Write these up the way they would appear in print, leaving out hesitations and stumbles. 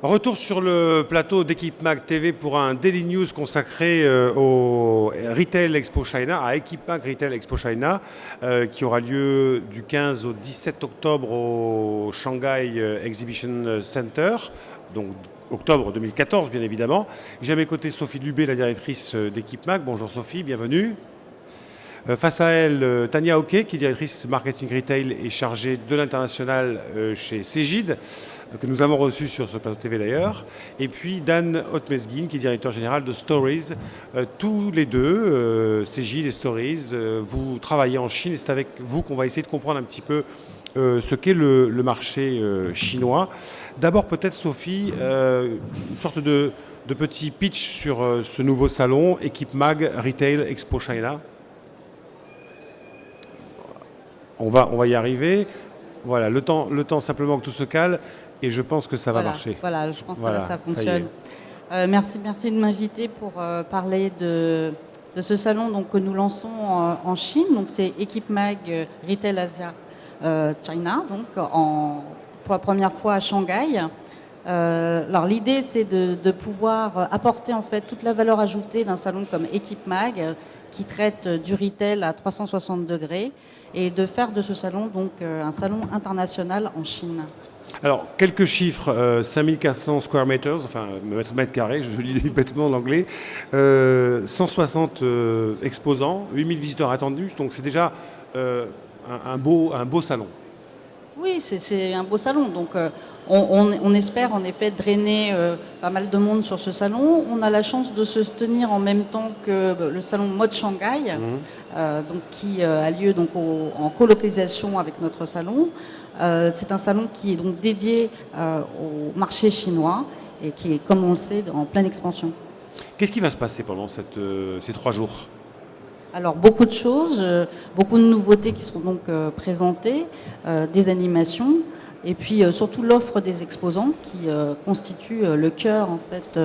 Retour sur le plateau d'Equipmag TV pour un Daily News consacré au Retail Expo China, à Equipmag Retail Expo China, qui aura lieu du 15 au 17 octobre au Shanghai Exhibition Center, donc octobre 2014 bien évidemment. J'ai à mes côtés Sophie Lubé, la directrice d'Equipmag. Bonjour Sophie, bienvenue. Face à elle, Tania Hockey, qui est directrice marketing retail et chargée de l'international chez Cegid, que nous avons reçu sur ce plateau TV d'ailleurs. Et puis Dan Otmesguin, qui est directeur général de Stories. Tous les deux, Cegid et Stories, vous travaillez en Chine et c'est avec vous qu'on va essayer de comprendre un petit peu ce qu'est le marché chinois. D'abord peut-être Sophie, une sorte de petit pitch sur ce nouveau salon, Equipmag Retail Expo China. On va y arriver. Voilà, le temps simplement que tout se cale et je pense que ça va marcher. Voilà, je pense que là, ça fonctionne. Merci de m'inviter pour parler de ce salon donc, que nous lançons en Chine. Donc, c'est Equipmag Retail Asia China, donc pour la première fois à Shanghai. Alors l'idée c'est de pouvoir apporter en fait toute la valeur ajoutée d'un salon comme Equipmag qui traite du retail à 360 degrés et de faire de ce salon donc un salon international en Chine. Alors, quelques chiffres, 5400 square meters, enfin mètres carrés, je lis bêtement l'anglais, 160 exposants, 8000 visiteurs attendus, donc c'est déjà un beau salon. Oui, c'est un beau salon. Donc, on espère en effet drainer pas mal de monde sur ce salon. On a la chance de se tenir en même temps que le salon Mode Shanghai, donc, qui a lieu donc, en colocalisation avec notre salon. C'est un salon qui est donc dédié au marché chinois et qui est, comme on le sait, en pleine expansion. Qu'est-ce qui va se passer pendant ces 3 jours ? Alors beaucoup de choses, beaucoup de nouveautés qui seront donc présentées, des animations et puis surtout l'offre des exposants qui constitue le cœur en fait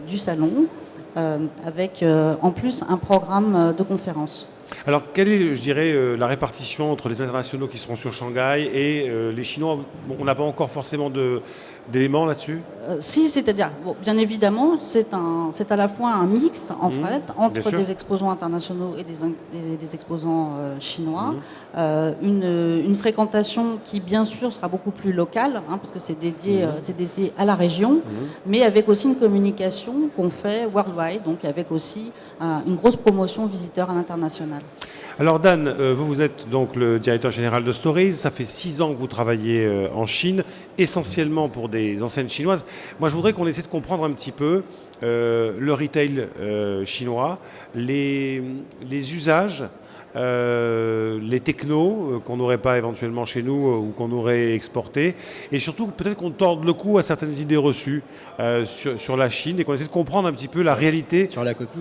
du salon avec en plus un programme de conférences. Alors, quelle est, je dirais, la répartition entre les internationaux qui seront sur Shanghai et les Chinois ? Bon, on n'a pas encore forcément d'éléments là-dessus ? Si, c'est-à-dire, bon, bien évidemment, c'est à la fois un mix en fait entre des exposants internationaux et des exposants chinois. Une fréquentation qui, bien sûr, sera beaucoup plus locale, parce que c'est dédié à la région, mais avec aussi une communication qu'on fait worldwide, donc avec aussi une grosse promotion visiteurs à l'international. Alors Dan, vous êtes donc le directeur général de Stories. Ça fait 6 ans que vous travaillez en Chine, essentiellement pour des enseignes chinoises. Moi, je voudrais qu'on essaie de comprendre un petit peu le retail chinois, les usages, les technos qu'on n'aurait pas éventuellement chez nous ou qu'on aurait exportés. Et surtout, peut-être qu'on torde le cou à certaines idées reçues sur la Chine et qu'on essaie de comprendre un petit peu la réalité. Sur la copie ?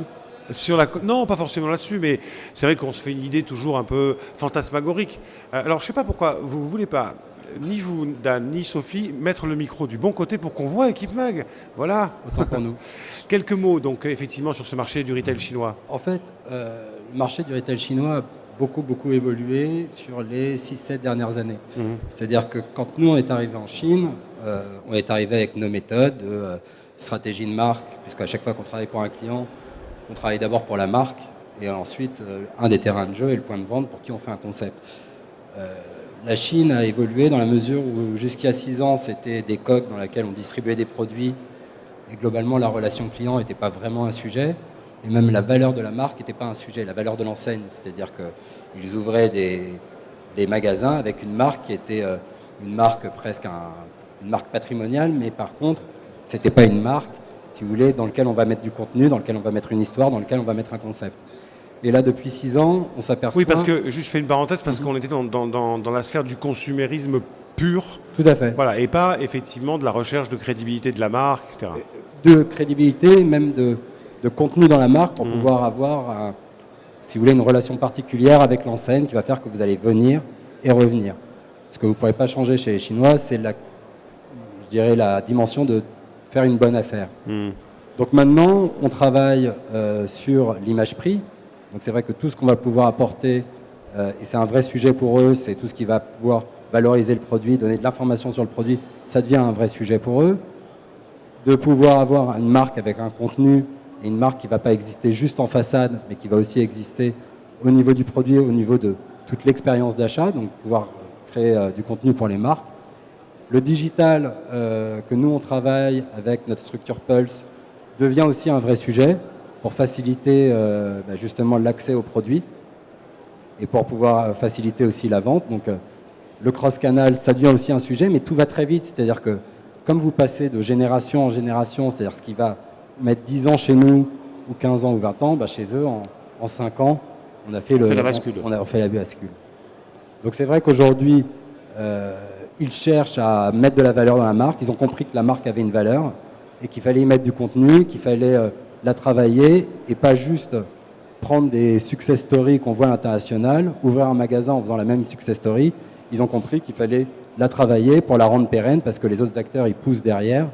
Non, pas forcément là-dessus, mais c'est vrai qu'on se fait une idée toujours un peu fantasmagorique. Alors, je ne sais pas pourquoi vous ne voulez pas, ni vous, Dan, ni Sophie, mettre le micro du bon côté pour qu'on voit Equipmag. Voilà. Autant pour nous. Quelques mots, donc, effectivement, sur ce marché du retail chinois. En fait, le marché du retail chinois a beaucoup évolué sur les 6-7 dernières années. C'est-à-dire que quand nous, on est arrivé en Chine, on est arrivé avec nos méthodes de stratégie de marque, puisqu'à chaque fois qu'on travaille pour un client, on travaille d'abord pour la marque et ensuite un des terrains de jeu et le point de vente pour qui on fait un concept. La Chine a évolué dans la mesure où jusqu'à 6 ans, c'était des coques dans lesquelles on distribuait des produits et globalement la relation client n'était pas vraiment un sujet et même la valeur de la marque n'était pas un sujet, la valeur de l'enseigne. C'est-à-dire qu'ils ouvraient des magasins avec une marque qui était une marque presque une marque patrimoniale, mais par contre, c'était pas une marque, si vous voulez, dans lequel on va mettre du contenu, dans lequel on va mettre une histoire, dans lequel on va mettre un concept. Et là, depuis 6 ans, on s'aperçoit... Oui, parce que, juste je fais une parenthèse, parce qu'on était dans la sphère du consumérisme pur. Tout à fait. Voilà, et pas effectivement de la recherche de crédibilité de la marque, etc. De crédibilité, même de contenu dans la marque, pour pouvoir avoir, si vous voulez, une relation particulière avec l'enseigne qui va faire que vous allez venir et revenir. Ce que vous ne pourrez pas changer chez les Chinois, c'est la dimension de faire une bonne affaire. Donc maintenant, on travaille sur l'image prix. Donc c'est vrai que tout ce qu'on va pouvoir apporter, et c'est un vrai sujet pour eux, c'est tout ce qui va pouvoir valoriser le produit, donner de l'information sur le produit, ça devient un vrai sujet pour eux. de pouvoir avoir une marque avec un contenu et une marque qui ne va pas exister juste en façade, mais qui va aussi exister au niveau du produit, au niveau de toute l'expérience d'achat, donc pouvoir créer du contenu pour les marques. Le digital que nous, on travaille avec notre structure Pulse devient aussi un vrai sujet pour faciliter justement l'accès aux produits et pour pouvoir faciliter aussi la vente. Donc le cross-canal, ça devient aussi un sujet, mais tout va très vite. C'est-à-dire que comme vous passez de génération en génération, c'est-à-dire ce qui va mettre 10 ans chez nous, ou 15 ans ou 20 ans, chez eux, en 5 ans, on a fait la bascule. On a fait la bascule. Donc c'est vrai qu'aujourd'hui, ils cherchent à mettre de la valeur dans la marque. Ils ont compris que la marque avait une valeur et qu'il fallait y mettre du contenu, qu'il fallait la travailler et pas juste prendre des success stories qu'on voit à l'international, ouvrir un magasin en faisant la même success story. Ils ont compris qu'il fallait la travailler pour la rendre pérenne parce que les autres acteurs, ils poussent derrière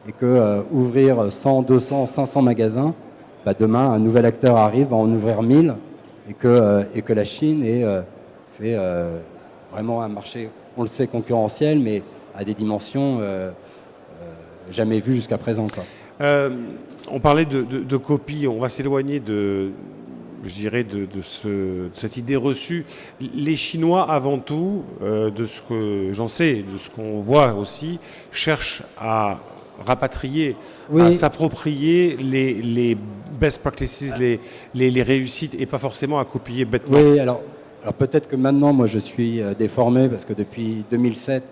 et que ouvrir 100, 200, 500 magasins, demain, un nouvel acteur arrive, va en ouvrir 1000 et que la Chine c'est vraiment un marché, on le sait, concurrentiel, mais à des dimensions jamais vues jusqu'à présent, quoi. On parlait de copie, on va s'éloigner de cette idée reçue. Les Chinois, avant tout, de ce que j'en sais, de ce qu'on voit aussi, cherchent à rapatrier, à s'approprier les best practices, les réussites, et pas forcément à copier bêtement. Oui, alors peut-être que maintenant, moi, je suis déformé, parce que depuis 2007,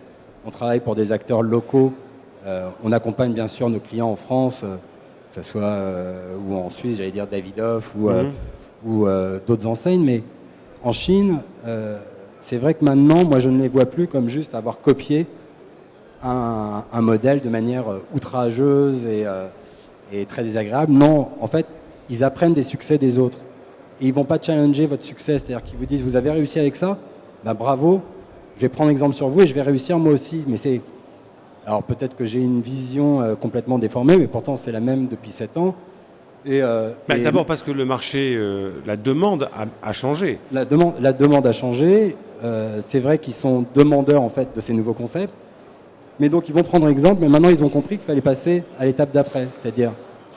on travaille pour des acteurs locaux. On accompagne bien sûr nos clients en France, que ce soit ou en Suisse, j'allais dire Davidoff ou d'autres enseignes. Mais en Chine, c'est vrai que maintenant, moi, je ne les vois plus comme juste avoir copié un modèle de manière outrageuse et très désagréable. Non, en fait, ils apprennent des succès des autres. Et ils ne vont pas challenger votre succès. C'est-à-dire qu'ils vous disent, vous avez réussi avec ça, bravo, je vais prendre exemple sur vous et je vais réussir moi aussi. Mais c'est... Alors peut-être que j'ai une vision complètement déformée, mais pourtant c'est la même depuis 7 ans. D'abord parce que le marché, la demande a changé. La demande a changé. C'est vrai qu'ils sont demandeurs en fait de ces nouveaux concepts. Mais donc ils vont prendre exemple, mais maintenant ils ont compris qu'il fallait passer à l'étape d'après. C'est-à-dire,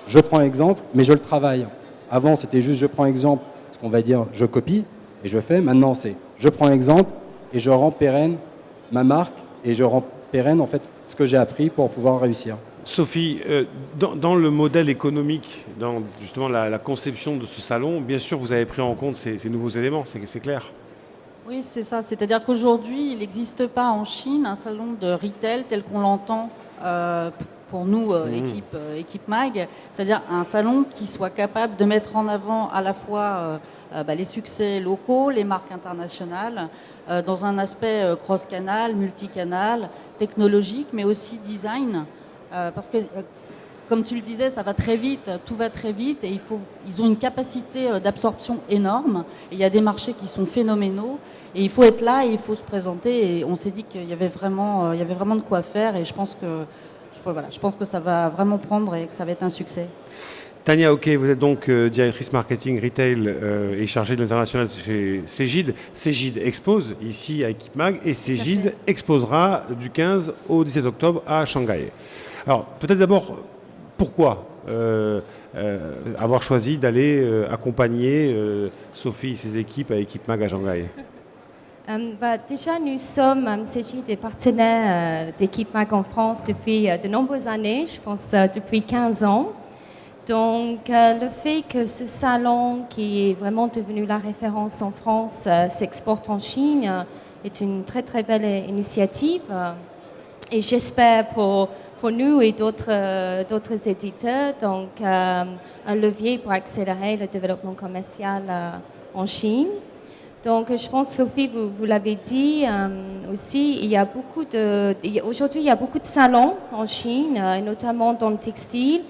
je prends exemple, mais je le travaille. Avant c'était juste je prends exemple, ce qu'on va dire je copie et je fais. Maintenant c'est je prends exemple et je rends pérenne ma marque et je rends pérenne en fait ce que j'ai appris pour pouvoir réussir. Sophie, dans le modèle économique, dans justement la conception de ce salon, bien sûr vous avez pris en compte ces nouveaux éléments, c'est clair. Oui, c'est ça. C'est-à-dire qu'aujourd'hui, il n'existe pas en Chine un salon de retail tel qu'on l'entend pour nous, équipe MAG, c'est-à-dire un salon qui soit capable de mettre en avant à la fois les succès locaux, les marques internationales, dans un aspect cross-canal, multicanal, technologique, mais aussi design. Parce que, comme tu le disais, ça va très vite, tout va très vite et ils ont une capacité d'absorption énorme. Et il y a des marchés qui sont phénoménaux et il faut être là et il faut se présenter. Et on s'est dit qu'il y avait vraiment de quoi faire et je pense que ça va vraiment prendre et que ça va être un succès. Tania Oquet, vous êtes donc directrice marketing retail et chargée de l'international chez Cegid. Cegid expose ici à Equipe Mag et Cegid exposera du 15 au 17 octobre à Shanghai. Alors peut-être d'abord, pourquoi avoir choisi d'aller accompagner Sophie et ses équipes à Equipe Mag à Shanghai? Déjà, nous sommes Cegid des partenaires d'Equipe Mag en France depuis de nombreuses années, je pense depuis 15 ans. Donc, le fait que ce salon, qui est vraiment devenu la référence en France, s'exporte en Chine, est une très très belle initiative. Et j'espère pour nous et d'autres éditeurs, donc un levier pour accélérer le développement commercial en Chine. Donc, je pense, Sophie, vous l'avez dit aussi, aujourd'hui, il y a beaucoup de salons en Chine, notamment dans le textile.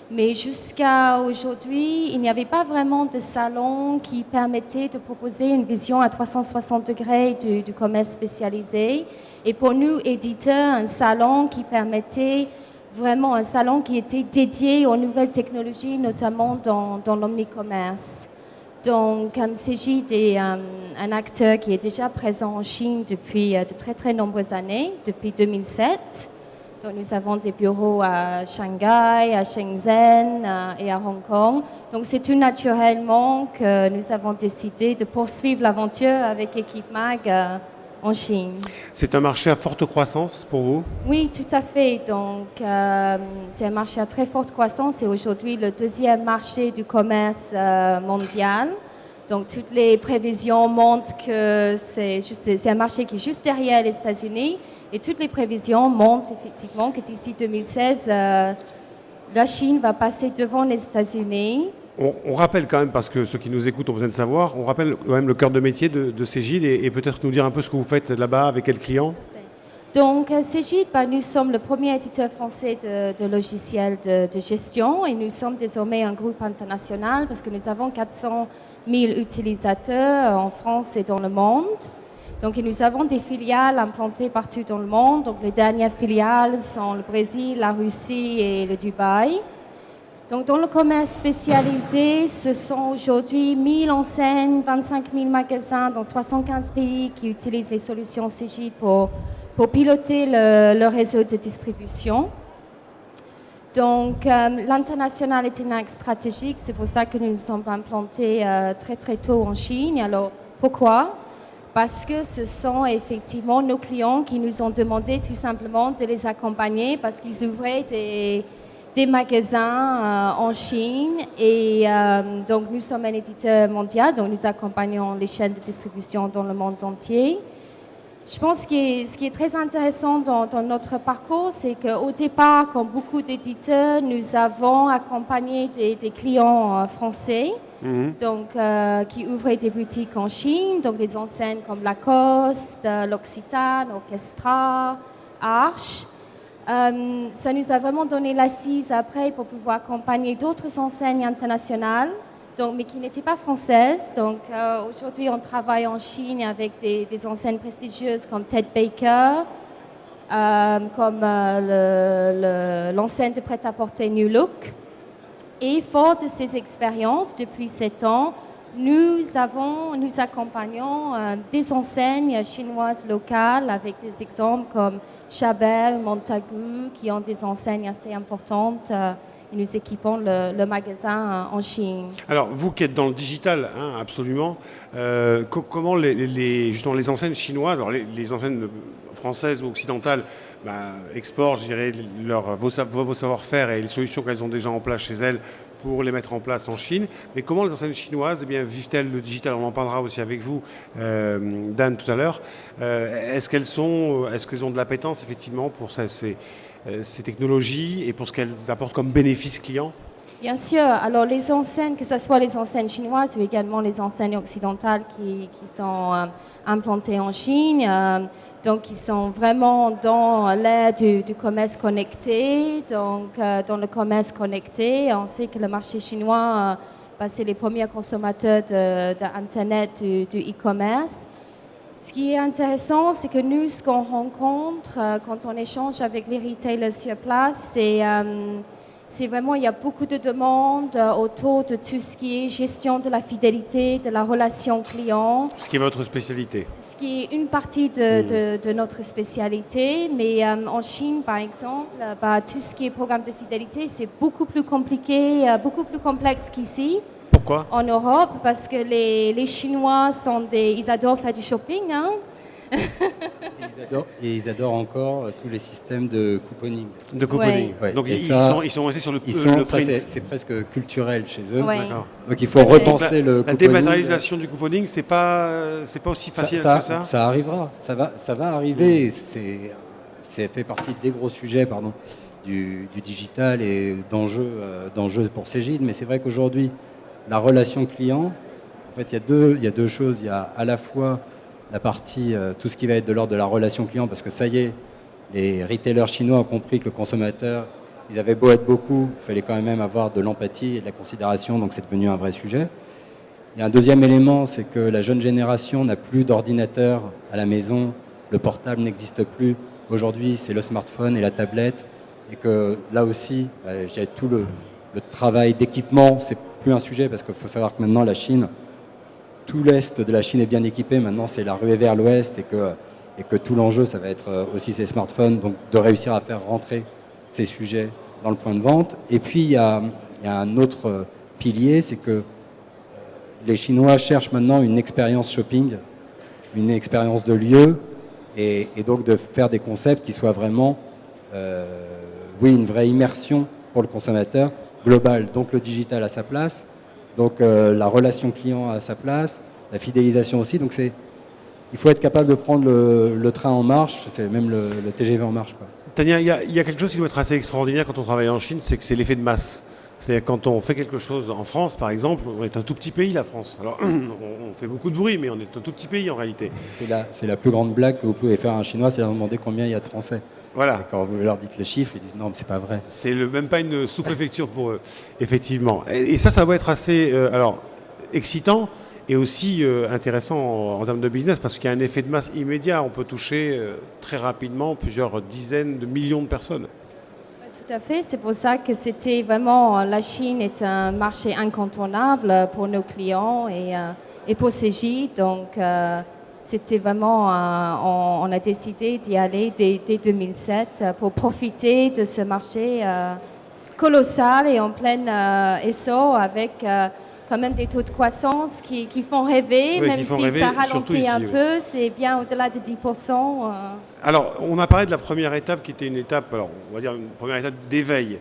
Mais jusqu'à aujourd'hui, il n'y avait pas vraiment de salon qui permettait de proposer une vision à 360 degrés du commerce spécialisé. Et pour nous, éditeurs, un salon qui permettait vraiment un salon qui était dédié aux nouvelles technologies, notamment dans l'omnicommerce. Donc, Cegid est un acteur qui est déjà présent en Chine depuis de très très nombreuses années, depuis 2007. Donc, nous avons des bureaux à Shanghai, à Shenzhen et à Hong Kong. Donc, c'est tout naturellement que nous avons décidé de poursuivre l'aventure avec Equipe Mag en Chine. C'est un marché à forte croissance pour vous? Oui, tout à fait. Donc, c'est un marché à très forte croissance. C'est aujourd'hui le deuxième marché du commerce mondial. Donc, toutes les prévisions montrent que c'est un marché qui est juste derrière les États-Unis. Et toutes les prévisions montrent effectivement que d'ici 2016, la Chine va passer devant les États-Unis. On rappelle quand même, parce que ceux qui nous écoutent ont besoin de savoir, on rappelle quand même le cœur de métier de Cegid et peut-être nous dire un peu ce que vous faites là-bas, avec quels clients? Donc, Cegid, nous sommes le premier éditeur français de logiciels de gestion et nous sommes désormais un groupe international parce que nous avons 400 000 utilisateurs en France et dans le monde. Donc, nous avons des filiales implantées partout dans le monde. Donc, les dernières filiales sont le Brésil, la Russie et le Dubaï. Donc, dans le commerce spécialisé, ce sont aujourd'hui 1000 enseignes, 25 000 magasins dans 75 pays qui utilisent les solutions Cegid pour piloter le réseau de distribution. Donc, l'international est un axe stratégique. C'est pour ça que nous nous sommes implantés très, très tôt en Chine. Alors, pourquoi? Parce que ce sont effectivement nos clients qui nous ont demandé tout simplement de les accompagner parce qu'ils ouvraient des magasins en Chine. Et donc, nous sommes un éditeur mondial, donc nous accompagnons les chaînes de distribution dans le monde entier. Je pense que ce qui est très intéressant dans notre parcours, c'est qu'au départ, comme beaucoup d'éditeurs, nous avons accompagné des clients français, donc, qui ouvraient des boutiques en Chine, donc des enseignes comme Lacoste, l'Occitane, Orchestra, Arche. Ça nous a vraiment donné l'assise après pour pouvoir accompagner d'autres enseignes internationales, donc, mais qui n'étaient pas françaises. Donc, aujourd'hui, on travaille en Chine avec des enseignes prestigieuses comme Ted Baker, comme l'enseigne de prêt-à-porter New Look. Et fort de ces expériences, depuis 7 ans, nous accompagnons des enseignes chinoises locales avec des exemples comme Chabert, Montagu, qui ont des enseignes assez importantes. Et nous équipons le magasin en Chine. Alors, vous qui êtes dans le digital, absolument, comment justement les enseignes chinoises, alors les enseignes françaises ou occidentales, exportent, je dirais, vos savoir-faire et les solutions qu'elles ont déjà en place chez elles pour les mettre en place en Chine. Mais comment les enseignes chinoises vivent-elles le digital? On en parlera aussi avec vous, Dan, tout à l'heure. Est-ce qu'elles ont de l'appétence, effectivement, pour ces technologies et pour ce qu'elles apportent comme bénéfice client? Bien sûr. Alors, les enseignes, que ce soit les enseignes chinoises ou également les enseignes occidentales qui sont implantées en Chine, donc qui sont vraiment dans l'ère du commerce connecté. Donc, dans le commerce connecté, on sait que le marché chinois, c'est les premiers consommateurs d'Internet, du e-commerce. Ce qui est intéressant, c'est que nous, ce qu'on rencontre quand on échange avec les retailers sur place, c'est vraiment, il y a beaucoup de demandes autour de tout ce qui est gestion de la fidélité, de la relation client. Ce qui est votre spécialité. Ce qui est une partie de notre spécialité. Mais en Chine, par exemple, tout ce qui est programme de fidélité, c'est beaucoup plus compliqué, beaucoup plus complexe qu'ici. Pourquoi? En Europe, parce que les Chinois ils adorent faire du shopping. Hein. Et ils adorent encore tous les systèmes de couponing. De couponing. Ouais. Donc ils sont restés sur le print. C'est presque culturel chez eux. Ouais. Donc il faut repenser le couponing. La dématérialisation du couponing, c'est pas aussi facile que ça. Ça arrivera. Ça va arriver. C'est fait partie des gros sujets, du digital et d'enjeux pour Cegid. Mais c'est vrai qu'aujourd'hui, la relation client, en fait, il y a deux choses. Il y a à la fois la partie, tout ce qui va être de l'ordre de la relation client, parce que ça y est, les retailers chinois ont compris que le consommateur, ils avaient beau être beaucoup, il fallait quand même avoir de l'empathie et de la considération, donc c'est devenu un vrai sujet. Il y a un deuxième élément, c'est que la jeune génération n'a plus d'ordinateur à la maison, le portable n'existe plus. Aujourd'hui, c'est le smartphone et la tablette, et que là aussi, tout le travail d'équipement, c'est plus un sujet, parce qu'il faut savoir que maintenant, la Chine, tout l'est de la Chine est bien équipé. Maintenant, c'est la ruée vers l'ouest et qu'il et que tout l'enjeu, ça va être aussi ces smartphones, donc de réussir à faire rentrer ces sujets dans le point de vente. Et puis, il y a un autre pilier, c'est que les Chinois cherchent maintenant une expérience shopping, une expérience de lieu, et donc de faire des concepts qui soient vraiment, une vraie immersion pour le consommateur global. Donc le digital à sa place, donc la relation client à sa place, la fidélisation aussi. Donc il faut être capable de prendre le train en marche, c'est même le TGV en marche, quoi. Tania, il y a quelque chose qui doit être assez extraordinaire quand on travaille en Chine, c'est que c'est l'effet de masse. C'est quand on fait quelque chose en France, par exemple, on est un tout petit pays, la France. Alors, on fait beaucoup de bruit, mais on est un tout petit pays en réalité. C'est la plus grande blague que vous pouvez faire à un Chinois, c'est leur demander combien il y a de Français. Voilà. Et quand vous leur dites les chiffres, ils disent non, mais c'est pas vrai. C'est même pas une sous-préfecture pour eux, effectivement. Et ça va être assez excitant et aussi intéressant en termes de business parce qu'il y a un effet de masse immédiat. On peut toucher très rapidement plusieurs dizaines de millions de personnes. Tout à fait, c'est pour ça que c'était vraiment, la Chine est un marché incontournable pour nos clients et pour CJ. Donc, c'était vraiment, on a décidé d'y aller dès 2007 pour profiter de ce marché colossal et en pleine essor avec quand même des taux de croissance qui font rêver, Oui, même qui font si rêver, ça surtout ralentit ici, un oui. peu, c'est bien au-delà de 10%. Alors, on a parlé de la première étape qui était une étape, alors on va dire une première étape d'éveil.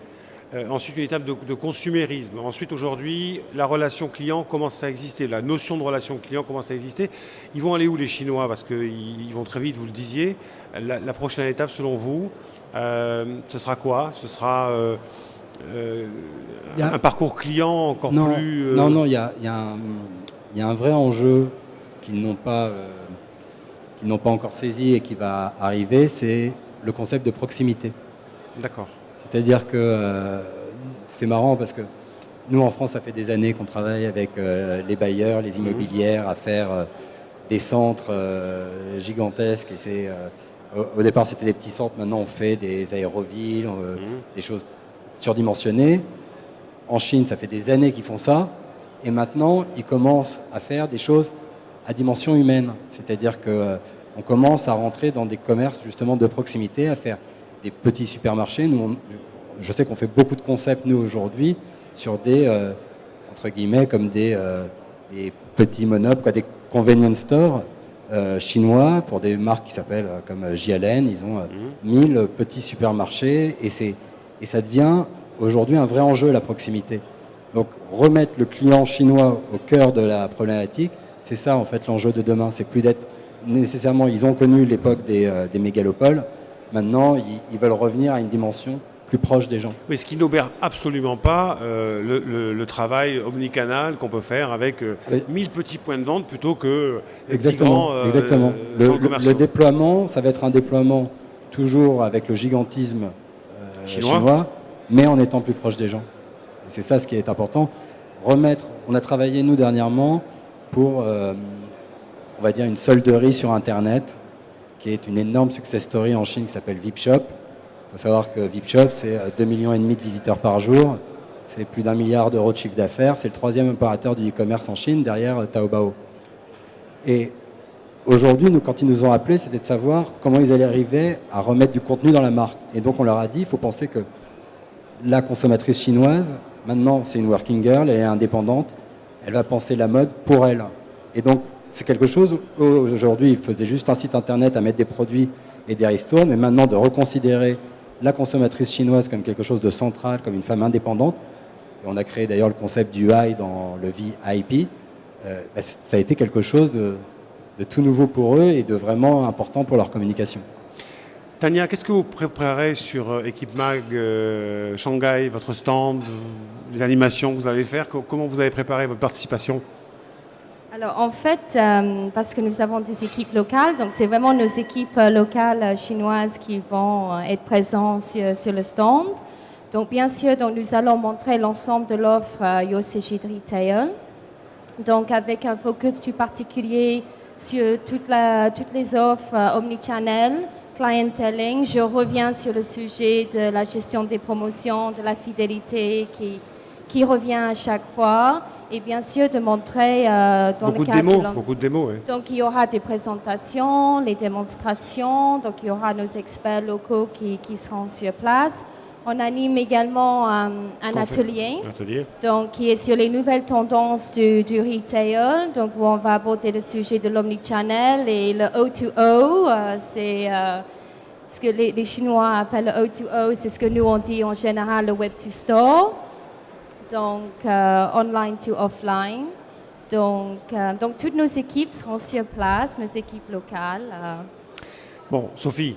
Ensuite, une étape de consumérisme. Ensuite, aujourd'hui, la relation client commence à exister. La notion de relation client commence à exister. Ils vont aller où les Chinois? Parce qu'ils vont très vite, vous le disiez. La prochaine étape, selon vous, ce sera quoi? Ce sera un parcours client encore plus... Non, il y a un vrai enjeu qu'ils n'ont pas encore saisi et qui va arriver, c'est le concept de proximité. D'accord. C'est-à-dire que c'est marrant parce que nous, en France, ça fait des années qu'on travaille avec les bailleurs, les immobilières, à faire des centres gigantesques. Et au départ, c'était des petits centres. Maintenant, on fait des aérovilles, des choses surdimensionnées. En Chine, ça fait des années qu'ils font ça. Et maintenant, ils commencent à faire des choses à dimension humaine. C'est-à-dire qu'on commence à rentrer dans des commerces justement de proximité, à faire des petits supermarchés. Nous, je sais qu'on fait beaucoup de concepts, nous, aujourd'hui, sur des, entre guillemets, comme des petits monoples, des convenience stores chinois, pour des marques qui s'appellent comme JLN. Ils ont 1000 petits supermarchés et ça devient aujourd'hui un vrai enjeu, la proximité. Donc remettre le client chinois au cœur de la problématique, c'est ça en fait l'enjeu de demain. C'est plus d'être nécessairement, ils ont connu l'époque des mégalopoles, maintenant ils veulent revenir à une dimension plus proche des gens. Mais ce qui n'obère absolument pas le travail omnicanal qu'on peut faire avec 1000 petits points de vente plutôt que exactement, grands exactement. centres commerciaux. Le déploiement, ça va être un déploiement toujours avec le gigantisme chinois, mais en étant plus proche des gens. C'est ça ce qui est important. On a travaillé nous dernièrement pour, on va dire, une solderie sur Internet, qui est une énorme success story en Chine qui s'appelle Vipshop. Il faut savoir que Vipshop, c'est 2,5 millions de visiteurs par jour, c'est plus d'1 milliard d'euros de chiffre d'affaires, c'est le 3e opérateur du e-commerce en Chine, derrière Taobao. Et aujourd'hui, quand ils nous ont appelés, c'était de savoir comment ils allaient arriver à remettre du contenu dans la marque. Et donc on leur a dit, il faut penser que la consommatrice chinoise, maintenant c'est une working girl, elle est indépendante, elle va penser la mode pour elle. Et donc c'est quelque chose, aujourd'hui ils faisaient juste un site internet à mettre des produits et des ristournes, mais maintenant de reconsidérer la consommatrice chinoise comme quelque chose de central, comme une femme indépendante, et on a créé d'ailleurs le concept du I dans le VIP, ça a été quelque chose de tout nouveau pour eux et de vraiment important pour leur communication. Tania, qu'est-ce que vous préparez sur Equipe Mag Shanghai, votre stand, les animations que vous allez faire? Comment vous avez préparé votre participation? Alors en fait, parce que nous avons des équipes locales, donc c'est vraiment nos équipes locales chinoises qui vont être présentes sur le stand. Donc bien sûr, nous allons montrer l'ensemble de l'offre YoCJ de Retail, donc avec un focus tout particulier sur toutes les offres omnichannel, clienteling. Je reviens sur le sujet de la gestion des promotions, de la fidélité qui revient à chaque fois. et bien sûr de montrer dans Beaucoup le de cadre démos, beaucoup de démos, oui. Donc il y aura des présentations, les démonstrations, donc il y aura nos experts locaux qui seront sur place. On anime également un atelier, donc, qui est sur les nouvelles tendances du retail, donc où on va aborder le sujet de l'omnichannel et le O2O, c'est ce que les Chinois appellent le O2O, c'est ce que nous on dit en général le Web to Store, donc online to offline. Donc toutes nos équipes seront sur place, nos équipes locales. Bon, Sophie,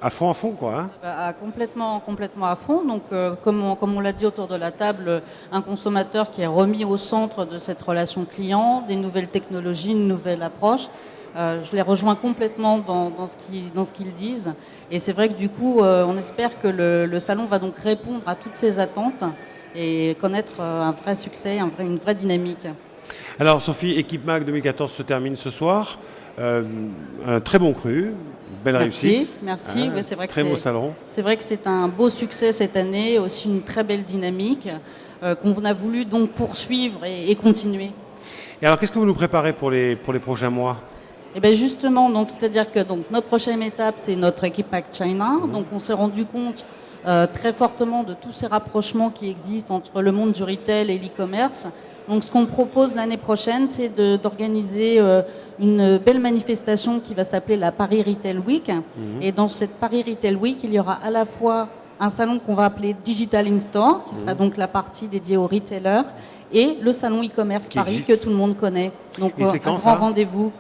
à fond, quoi. Hein. Complètement à fond. Donc, comme on l'a dit autour de la table, un consommateur qui est remis au centre de cette relation client, des nouvelles technologies, une nouvelle approche. Je les rejoins complètement dans ce qu'ils disent. Et c'est vrai que du coup, on espère que le salon va donc répondre à toutes ces attentes et connaître un vrai succès, une vraie dynamique. Alors, Sophie, Equipe Mag 2014 se termine ce soir. Un très bon cru, belle réussite. Merci. Hein, oui, c'est vrai très beau salon. C'est vrai que c'est un beau succès cette année, aussi une très belle dynamique qu'on a voulu donc poursuivre et continuer. Et alors, qu'est-ce que vous nous préparez pour les prochains mois? Et bien justement, donc c'est-à-dire que donc notre prochaine étape, c'est notre Equipe Mag China. Donc on s'est rendu compte très fortement de tous ces rapprochements qui existent entre le monde du retail et l'e-commerce. Donc ce qu'on propose l'année prochaine, c'est d'organiser une belle manifestation qui va s'appeler la Paris Retail Week. Et dans cette Paris Retail Week, il y aura à la fois un salon qu'on va appeler Digital In-Store, qui sera donc la partie dédiée aux retailers, et le salon e-commerce Paris que tout le monde connaît. Donc c'est quand, un grand rendez-vous.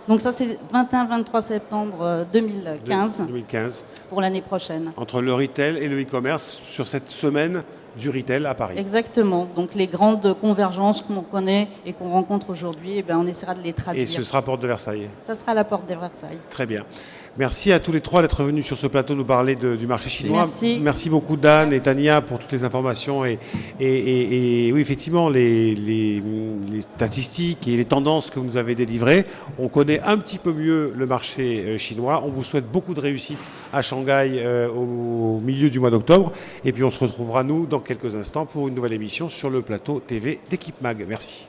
Donc ça, c'est 21-23 septembre 2015 pour l'année prochaine. Entre le retail et le e-commerce sur cette semaine du retail à Paris. Exactement. Donc les grandes convergences qu'on connaît et qu'on rencontre aujourd'hui, eh bien, on essaiera de les traduire. Et ce sera porte de Versailles. Ça sera la porte de Versailles. Très bien. Merci à tous les trois d'être venus sur ce plateau nous parler du marché chinois. Merci beaucoup Dan et Tania pour toutes les informations et oui, effectivement les statistiques et les tendances que vous nous avez délivrées. On connaît un petit peu mieux le marché chinois. On vous souhaite beaucoup de réussite à Shanghai au milieu du mois d'octobre. Et puis on se retrouvera nous dans quelques instants pour une nouvelle émission sur le plateau TV d'Equipe Mag. Merci.